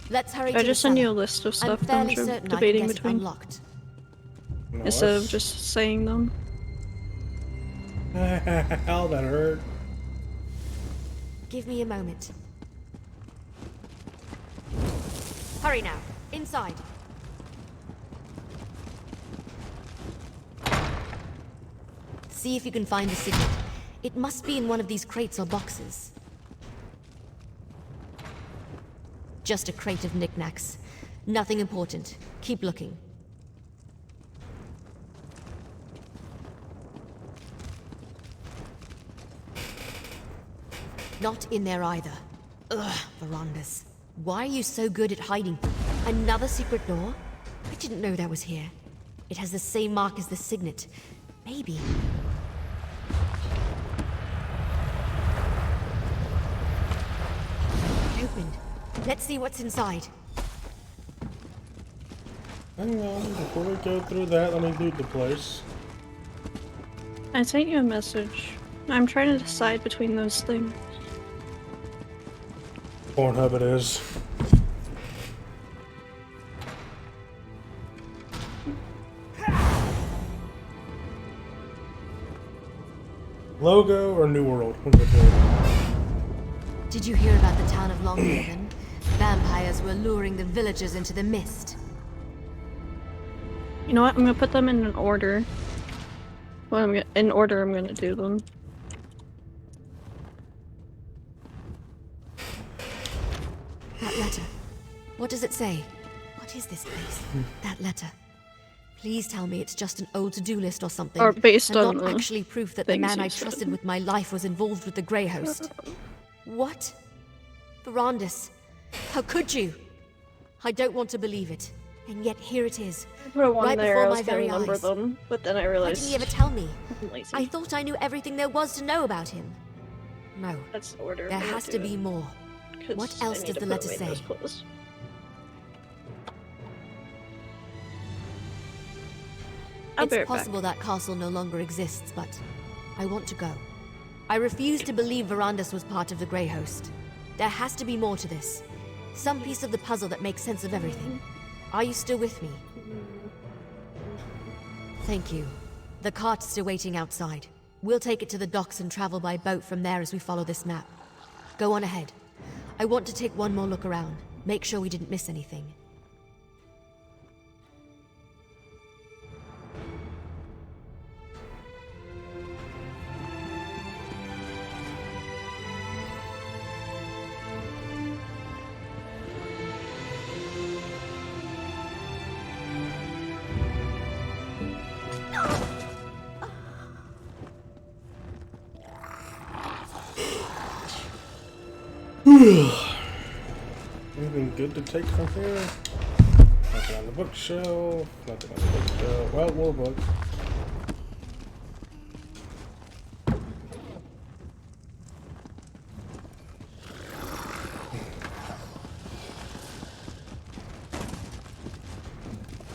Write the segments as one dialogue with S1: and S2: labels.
S1: Let's hurry
S2: I
S1: to
S2: just
S1: the
S2: send you a
S1: cellar.
S2: list of
S1: I'm
S2: stuff that
S1: fairly
S2: I'm
S1: certain I can
S2: debating
S1: get it
S2: between
S1: unlocked.
S2: instead of
S3: Nice.
S2: just saying them.
S3: Hell, that hurt.
S1: Give me a moment. Hurry now. Inside. See if you can find the signet. It must be in one of these crates or boxes. Just a crate of knickknacks. Nothing important. Keep looking. Not in there either. Ugh, Verandas. Why are you so good at hiding? Another secret door? I didn't know that was here. It has the same mark as the signet. Maybe. Opened. Let's see what's inside.
S3: Hang on, before we go through that, let me loot the place.
S2: I sent you a message. I'm trying to decide between those things.
S3: Pornhub it is. Logo or New World? One of the two.
S1: Did you hear about the town of Longhaven? Vampires were luring the villagers into the mist.
S2: You know what? I'm gonna put them in an order. Well, in order I'm gonna do them.
S1: That letter. What does it say? What is this place? That letter. Please tell me it's just an old to-do list or something.
S2: Or based
S1: and
S2: on
S1: not
S2: the
S1: actually proof that the
S2: things
S1: man
S2: you
S1: I
S2: said.
S1: trusted with my life was involved with the Grey Host. What? Verandis, how could you? I don't want to believe it. And yet here it is.
S2: I put a one
S1: right
S2: there,
S1: before
S2: I
S1: my
S2: was gonna
S1: very
S2: number
S1: eyes.
S2: them, but then I
S1: Why
S2: realized
S1: didn't you ever tell me?
S2: I'm lazy.
S1: I thought I knew everything there was to know about him. No,
S2: That's the order.
S1: there
S2: I'm gonna
S1: has
S2: do
S1: to
S2: it,
S1: be more.
S2: 'cause
S1: What
S2: I
S1: else
S2: need
S1: does
S2: to
S1: the
S2: put
S1: letter
S2: away
S1: say?
S2: those clothes. I'll be
S1: It's
S2: right back.
S1: possible that castle no longer exists, but I want to go. I refuse to believe Verandas was part of the Grey Host. There has to be more to this. Some piece of the puzzle that makes sense of everything. Are you still with me? Thank you. The cart's still waiting outside. We'll take it to the docks and travel by boat from there as we follow this map. Go on ahead. I want to take one more look around. Make sure we didn't miss anything.
S3: Anything good to take from here? Nothing on the bookshelf. Nothing on the bookshelf. Well, more book.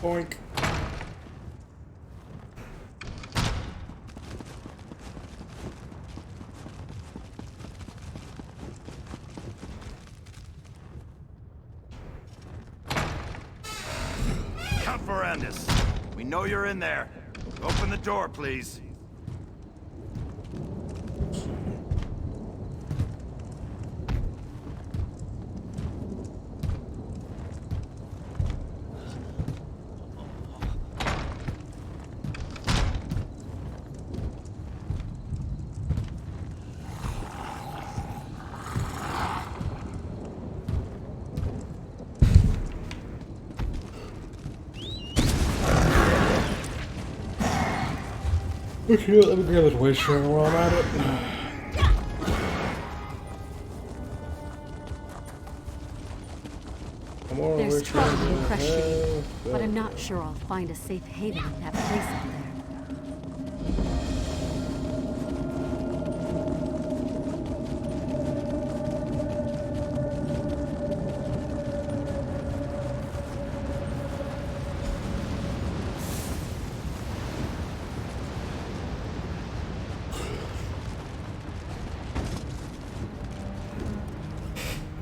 S3: Boink.
S4: Count Verandas. We know you're in there. Open the door, please.
S3: Okay, let me grab this waste share while I'm at it. More
S5: There's
S3: waste
S5: trouble
S3: share.
S5: in Crush City, but I'm not sure I'll find a safe haven in that place up there.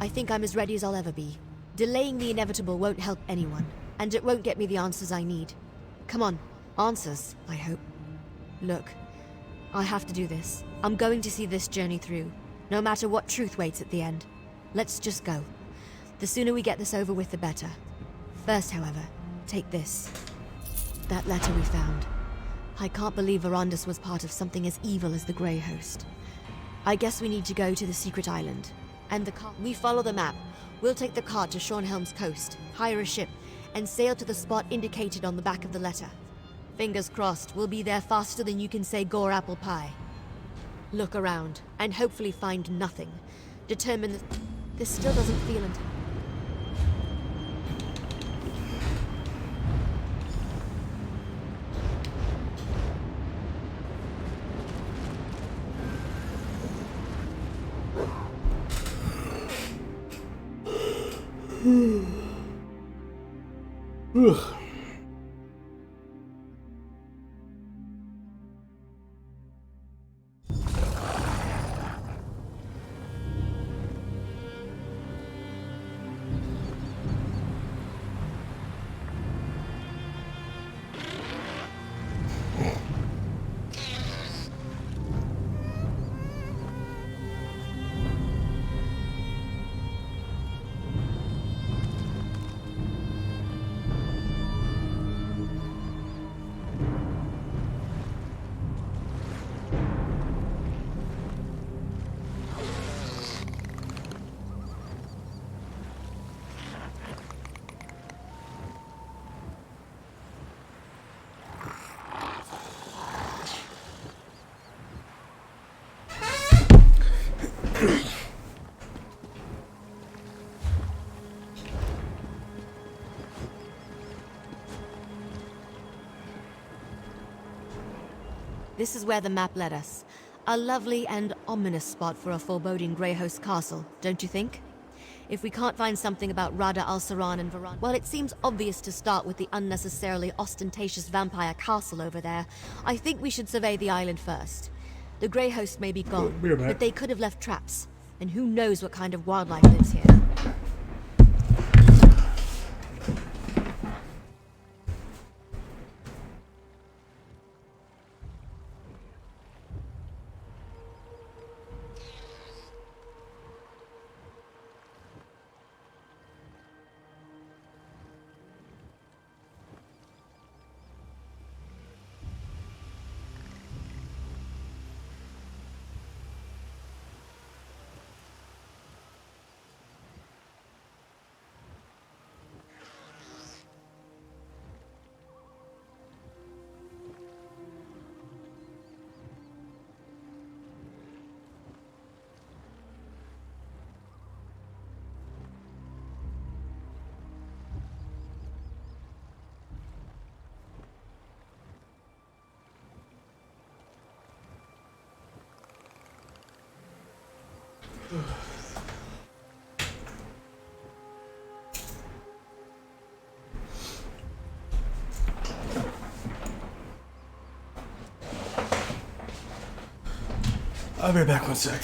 S1: I think I'm as ready as I'll ever be. Delaying the inevitable won't help anyone, and it won't get me the answers I need. Come on, answers, I hope. Look, I have to do this. I'm going to see this journey through, no matter what truth waits at the end. Let's just go. The sooner we get this over with, the better. First, however, take this. That letter we found. I can't believe Verandus was part of something as evil as the Grey Host. I guess we need to go to the secret island. And the cart. We follow the map. We'll take the cart to Shornhelm's coast, hire a ship, and sail to the spot indicated on the back of the letter. Fingers crossed, we'll be there faster than you can say gore apple pie. Look around, and hopefully find nothing. Determine that this still doesn't feel until...
S3: Ugh.
S1: This is where the map led us. A lovely and ominous spot for a foreboding Greyhost castle, don't you think? If we can't find something about Rada al-Saran and Varan... Well, it seems obvious to start with the unnecessarily ostentatious vampire castle over there. I think we should survey the island first. The Greyhost may be gone, but they could have left traps. And who knows what kind of wildlife lives here.
S3: I'll be back one sec.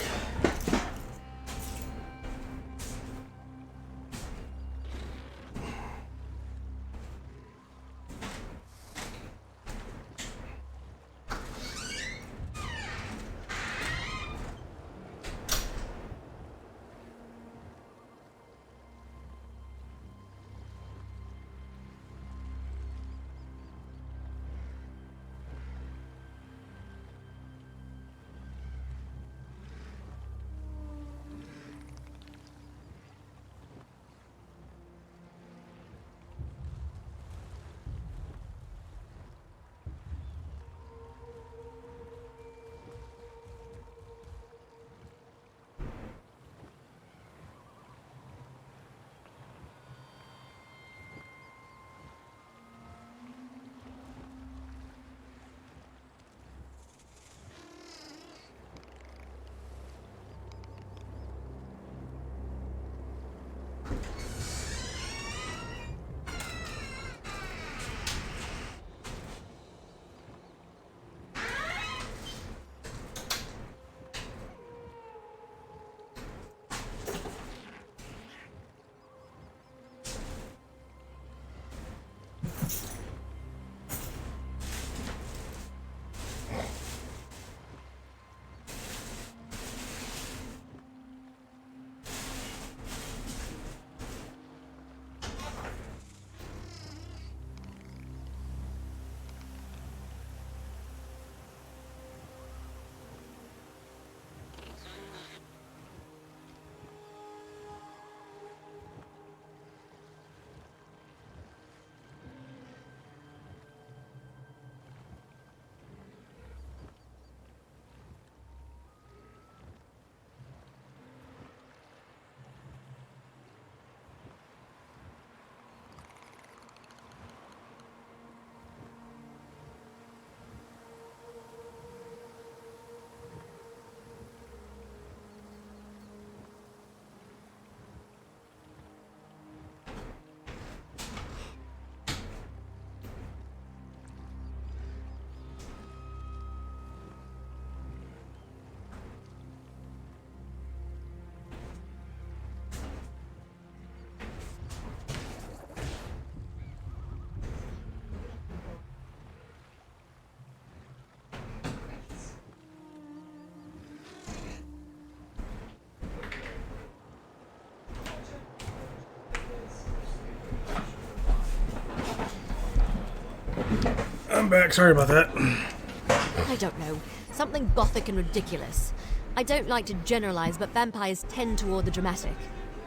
S3: I'm back. Sorry about that.
S1: I don't know. Something gothic and ridiculous. I don't like to generalize, but vampires tend toward the dramatic.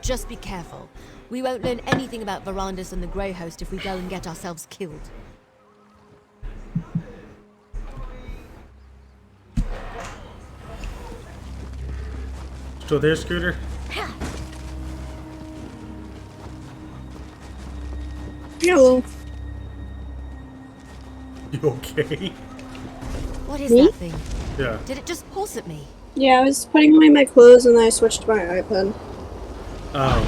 S1: Just be careful. We won't learn anything about Verandus and the Grey Host if we go and get ourselves killed.
S3: Still there, Scooter?
S2: Hello.
S3: You okay?
S1: What is
S2: Me?
S1: that thing?
S3: Yeah.
S1: Did it just pulse at me?
S2: Yeah, I was putting away my clothes and then I switched to my iPad.
S3: Oh.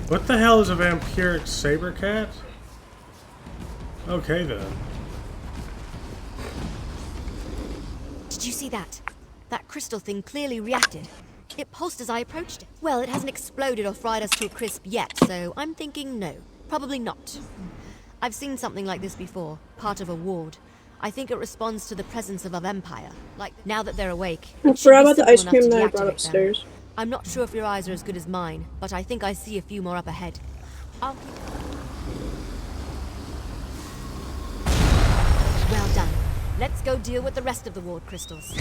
S3: What the hell is a vampiric saber cat? Okay then.
S1: Did you see that? That crystal thing clearly reacted. It pulsed as I approached it. Well, it hasn't exploded or fried us to a crisp yet, so I'm thinking no. Probably not. I've seen something like this before, part of a ward. I think it responds to the presence of a vampire. Like, now that they're awake,
S2: I
S1: it should be
S2: forgot about the
S1: simple
S2: ice
S1: enough
S2: cream
S1: to
S2: that I brought
S1: deactivate them.
S2: upstairs.
S1: I'm not sure if your eyes are as good as mine, but I think I see a few more up ahead. I'll... Well done. Let's go deal with the rest of the ward crystals.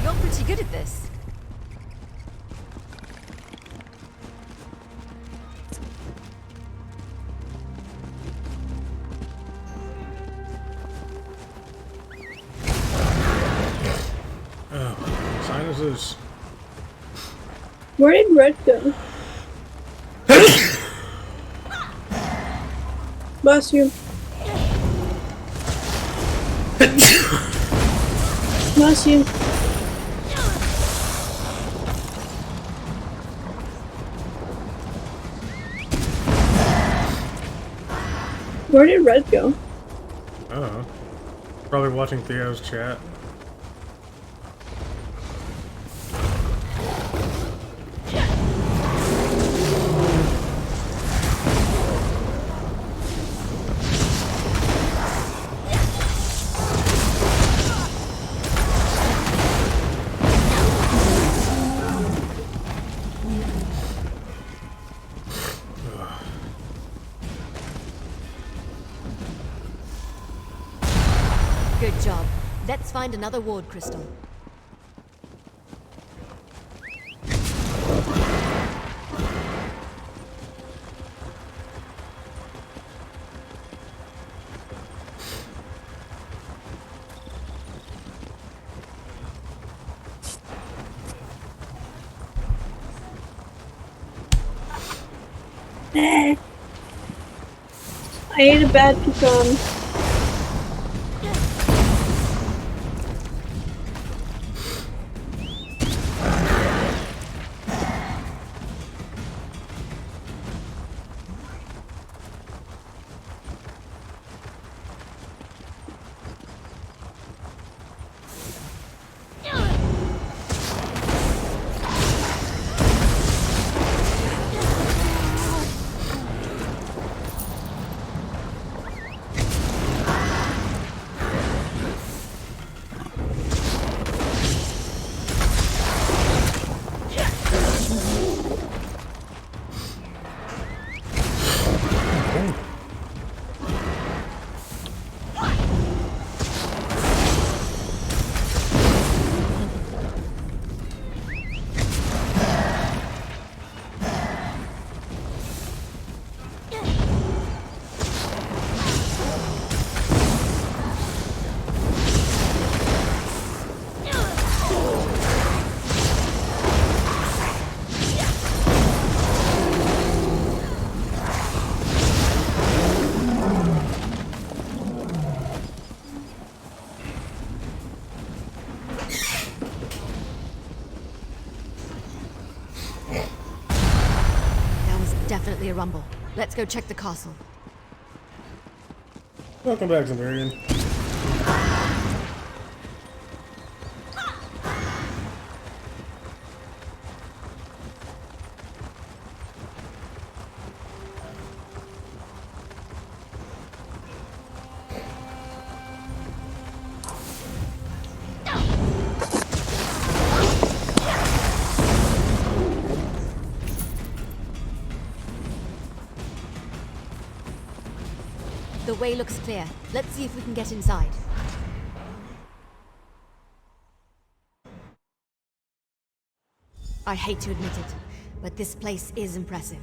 S1: You're pretty good at this.
S3: Oh, sinuses.
S2: Where did Red go? Bless you. Bless you. Where did Red go?
S3: Oh. Probably watching Theo's chat.
S1: Good job. Let's find another ward crystal.
S2: I ate a bad pecan.
S1: Definitely a rumble. Let's go check the castle.
S3: Welcome back, Zamarian.
S1: The way looks clear. Let's see if we can get inside. I hate to admit it, but this place is impressive.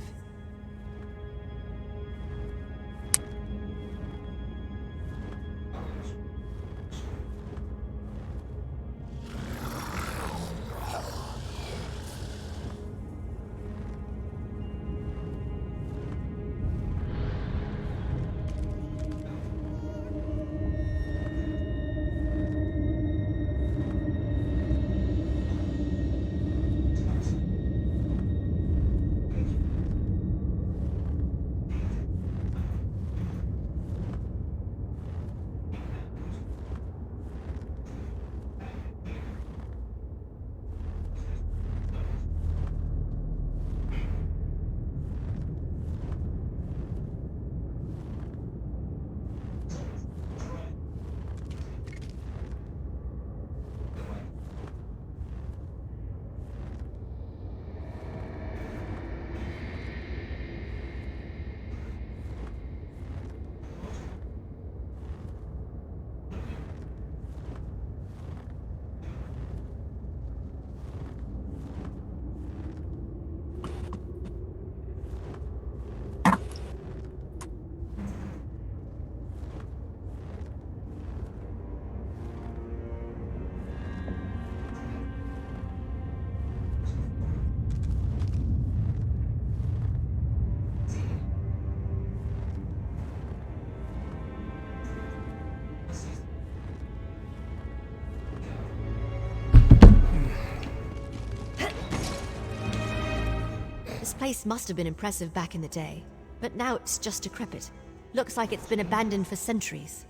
S1: This place must have been impressive back in the day, but now it's just decrepit. Looks like it's been abandoned for centuries.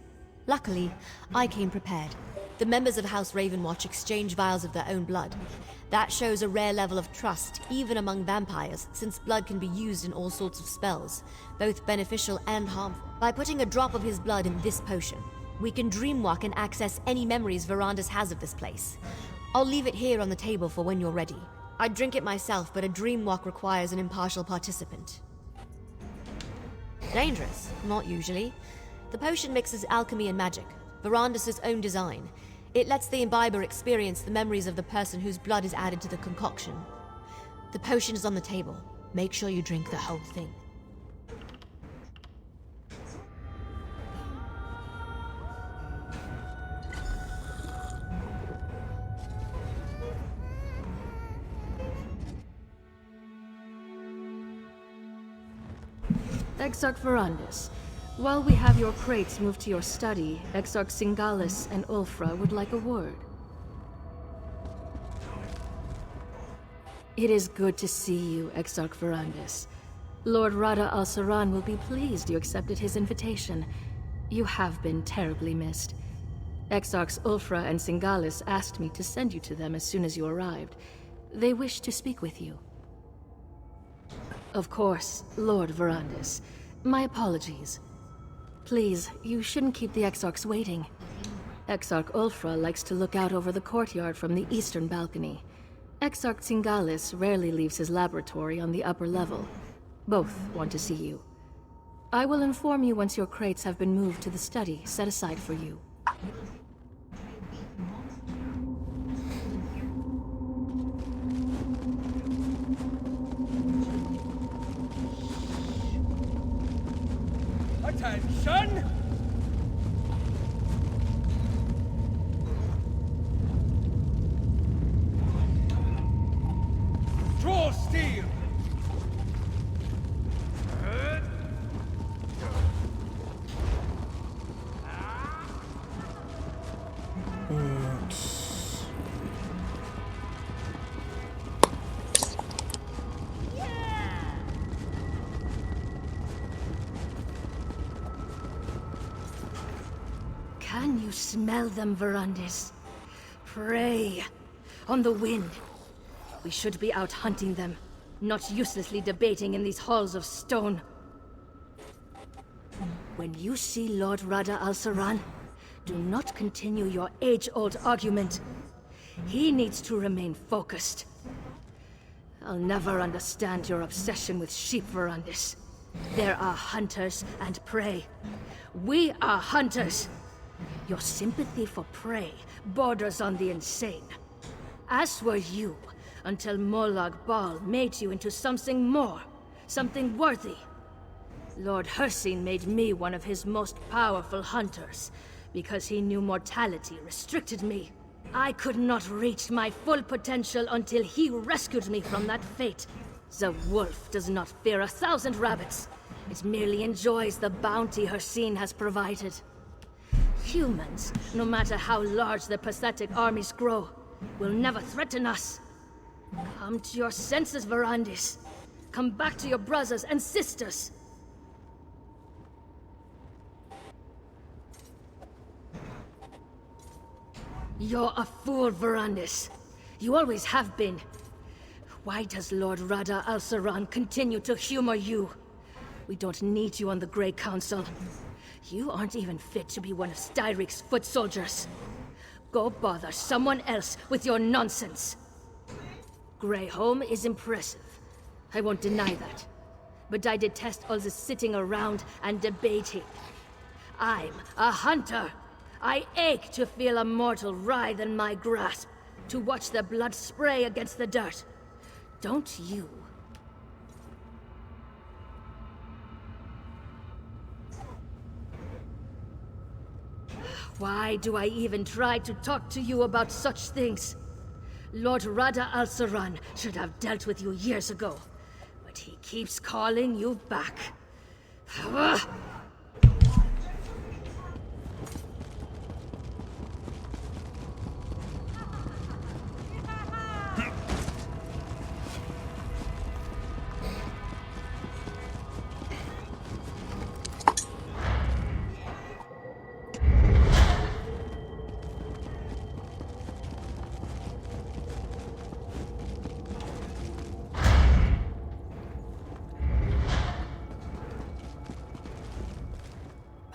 S1: Luckily, I came prepared. The members of House Ravenwatch exchange vials of their own blood. That shows a rare level of trust, even among vampires, since blood can be used in all sorts of spells, both beneficial and harmful. By putting a drop of his blood in this potion, we can dreamwalk and access any memories Verandis has of this place. I'll leave it here on the table for when you're ready. I'd drink it myself, but a dreamwalk requires an impartial participant. Dangerous? Not usually. The potion mixes alchemy and magic, Verandis' own design. It lets the imbiber experience the memories of the person whose blood is added to the concoction. The potion is on the table. Make sure you drink the whole thing.
S6: Exarch Verandis, while we have your crates moved to your study, Exarch Singalis and Ulfra would like a word. It is good to see you, Exarch Verandis. Lord Rada al-Saran will be pleased you accepted his invitation. You have been terribly missed. Exarchs Ulfra and Singalis asked me to send you to them as soon as you arrived. They wish to speak with you. Of course, Lord Verandis. My apologies. Please, you shouldn't keep the Exarchs waiting. Exarch Ulfra likes to look out over the courtyard from the eastern balcony. Exarch Singalis rarely leaves his laboratory on the upper level. Both want to see you. I will inform you once your crates have been moved to the study set aside for you.
S7: Attention! Draw steel!
S6: Can you smell them, Verandis? Prey on the wind. We should be out hunting them, not uselessly debating in these halls of stone. When you see Lord Rada al-Saran, do not continue your age-old argument. He needs to remain focused. I'll never understand your obsession with sheep, Verandis. There are hunters and prey. We are hunters. Your sympathy for prey borders on the insane. As were you, until Molag Bal made you into something more, something worthy. Lord Hircine made me one of his most powerful hunters, because he knew mortality restricted me. I could not reach my full potential until he rescued me from that fate. The wolf does not fear 1,000 rabbits. It merely enjoys the bounty Hircine has provided. Humans, no matter how large their pathetic armies grow, will never threaten us. Come to your senses, Verandis. Come back to your brothers and sisters. You're a fool, Verandis. You always have been. Why does Lord Rada al-Saran continue to humor you? We don't need you on the Grey Council. You aren't even fit to be one of Styric's foot soldiers. Go bother someone else with your nonsense. Greyholm is impressive. I won't deny that. But I detest all the sitting around and debating. I'm a hunter. I ache to feel a mortal writhe in my grasp, to watch their blood spray against the dirt. Don't you? Why do I even try to talk to you about such things? Lord Rada al-Saran should have dealt with you years ago, but he keeps calling you back.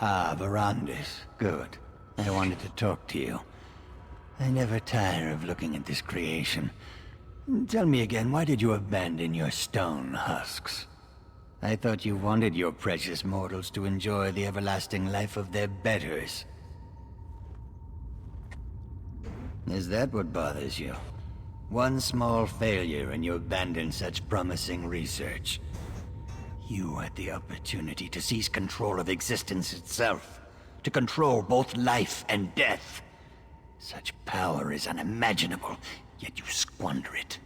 S8: Ah, Verandis. Good. I wanted to talk to you. I never tire of looking at this creation. Tell me again, why did you abandon your stone husks? I thought you wanted your precious mortals to enjoy the everlasting life of their betters. Is that what bothers you? One small failure and you abandon such promising research. You had the opportunity to seize control of existence itself. To control both life and death. Such power is unimaginable, yet you squander it.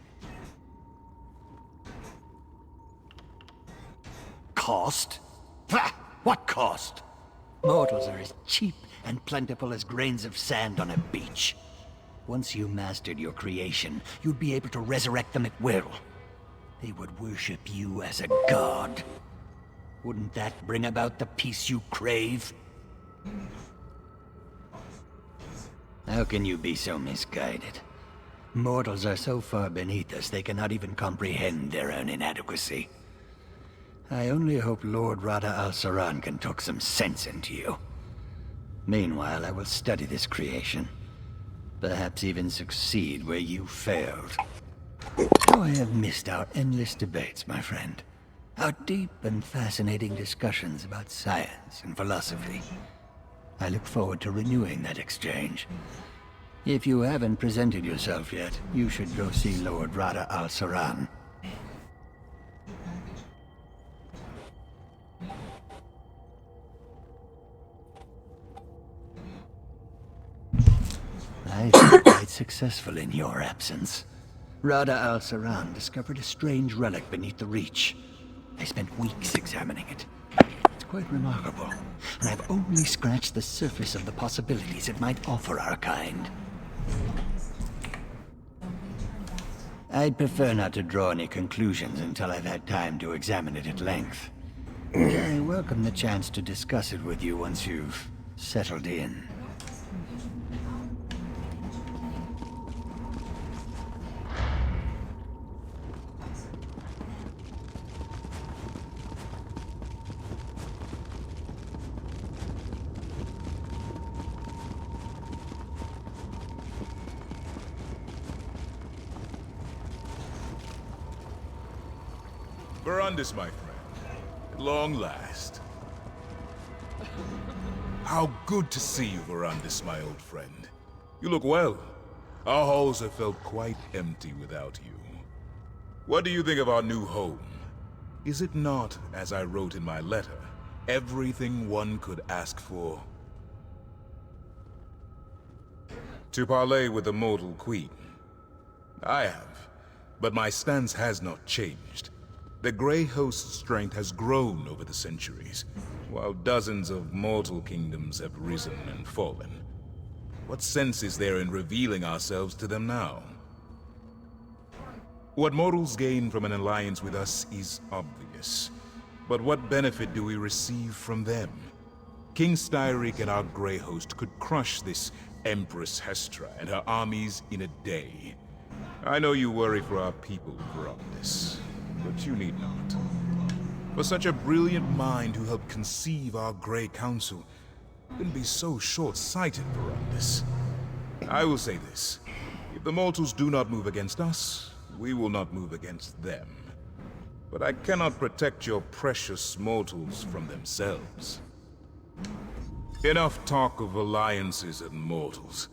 S8: Cost? Pah! What cost? Mortals are as cheap and plentiful as grains of sand on a beach. Once you mastered your creation, you'd be able to resurrect them at will. They would worship you as a god. Wouldn't that bring about the peace you crave? How can you be so misguided? Mortals are so far beneath us they cannot even comprehend their own inadequacy. I only hope Lord Rada al-Saran can talk some sense into you. Meanwhile, I will study this creation. Perhaps even succeed where you failed. How I have missed our endless debates, my friend. Our deep and fascinating discussions about science and philosophy. I look forward to renewing that exchange. If you haven't presented yourself yet, you should go see Lord Rada al-Saran. I've been quite successful in your absence. Rada al-Saran discovered a strange relic beneath the Reach. I spent weeks examining it. It's quite remarkable, and I've only scratched the surface of the possibilities it might offer our kind. I'd prefer not to draw any conclusions until I've had time to examine it at length. I welcome the chance to discuss it with you once you've settled in.
S7: Verandis, my friend. At long last.
S9: How good to see you, Verandis, my old friend. You look well. Our halls have felt quite empty without you. What do you think of our new home? Is it not, as I wrote in my letter, everything one could ask for? To parley with the mortal queen. I have, but my stance has not changed. The Grey Host's strength has grown over the centuries, while dozens of mortal kingdoms have risen and fallen. What sense is there in revealing ourselves to them now? What mortals gain from an alliance with us is obvious. But what benefit do we receive from them? King Styric and our Grey Host could crush this Empress Hestra and her armies in a day. I know you worry for our people, Verandis, but you need not. For such a brilliant mind who helped conceive our Grey Council couldn't be so short-sighted, Verandis. I will say this. If the mortals do not move against us, we will not move against them. But I cannot protect your precious mortals from themselves. Enough talk of alliances and mortals.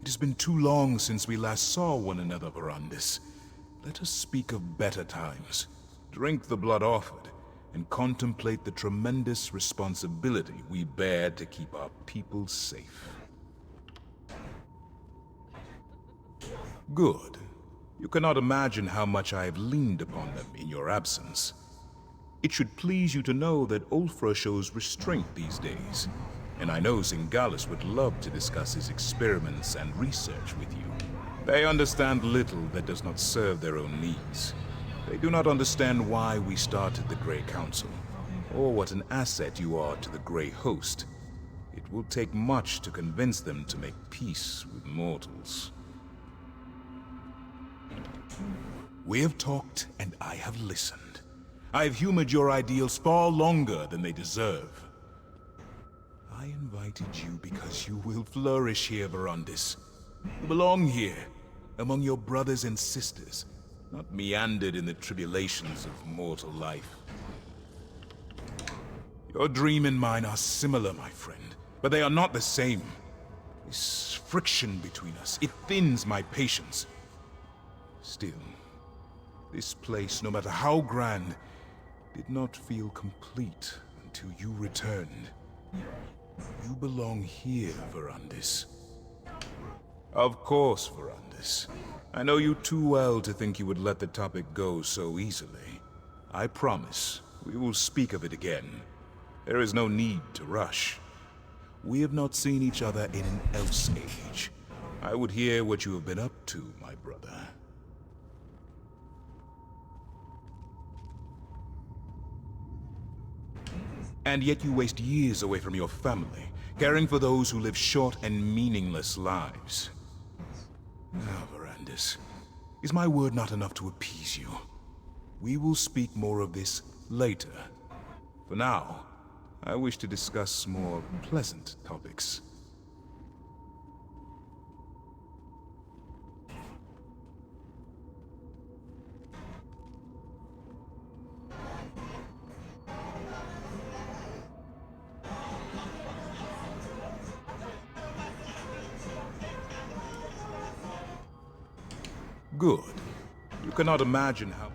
S9: It has been too long since we last saw one another, Verandis. Let us speak of better times, drink the blood offered, and contemplate the tremendous responsibility we bear to keep our people safe. Good. You cannot imagine how much I have leaned upon them in your absence. It should please you to know that Ulfra shows restraint these days, and I know Singalis would love to discuss his experiments and research with you. They understand little that does not serve their own needs. They do not understand why we started the Grey Council, or what an asset you are to the Grey Host. It will take much to convince them to make peace with mortals. We have talked, and I have listened. I have humored your ideals far longer than they deserve. I invited you because you will flourish here, Verandis. You belong here, among your brothers and sisters, not meandered in the tribulations of mortal life. Your dream and mine are similar, my friend, but they are not the same. This friction between us, it thins my patience. Still, this place, no matter how grand, did not feel complete until you returned. You belong here, Verandis. Of course, Verandis. I know you too well to think you would let the topic go so easily. I promise, we will speak of it again. There is no need to rush. We have not seen each other in an elf's age. I would hear what you have been up to, my brother. And yet you waste years away from your family, caring for those who live short and meaningless lives. Now, Verandis, is my word not enough to appease you? We will speak more of this later. For now, I wish to discuss more pleasant topics. Good. You cannot imagine how...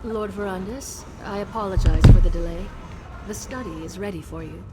S6: Lord Verandis, I apologize for the delay. The study is ready for you.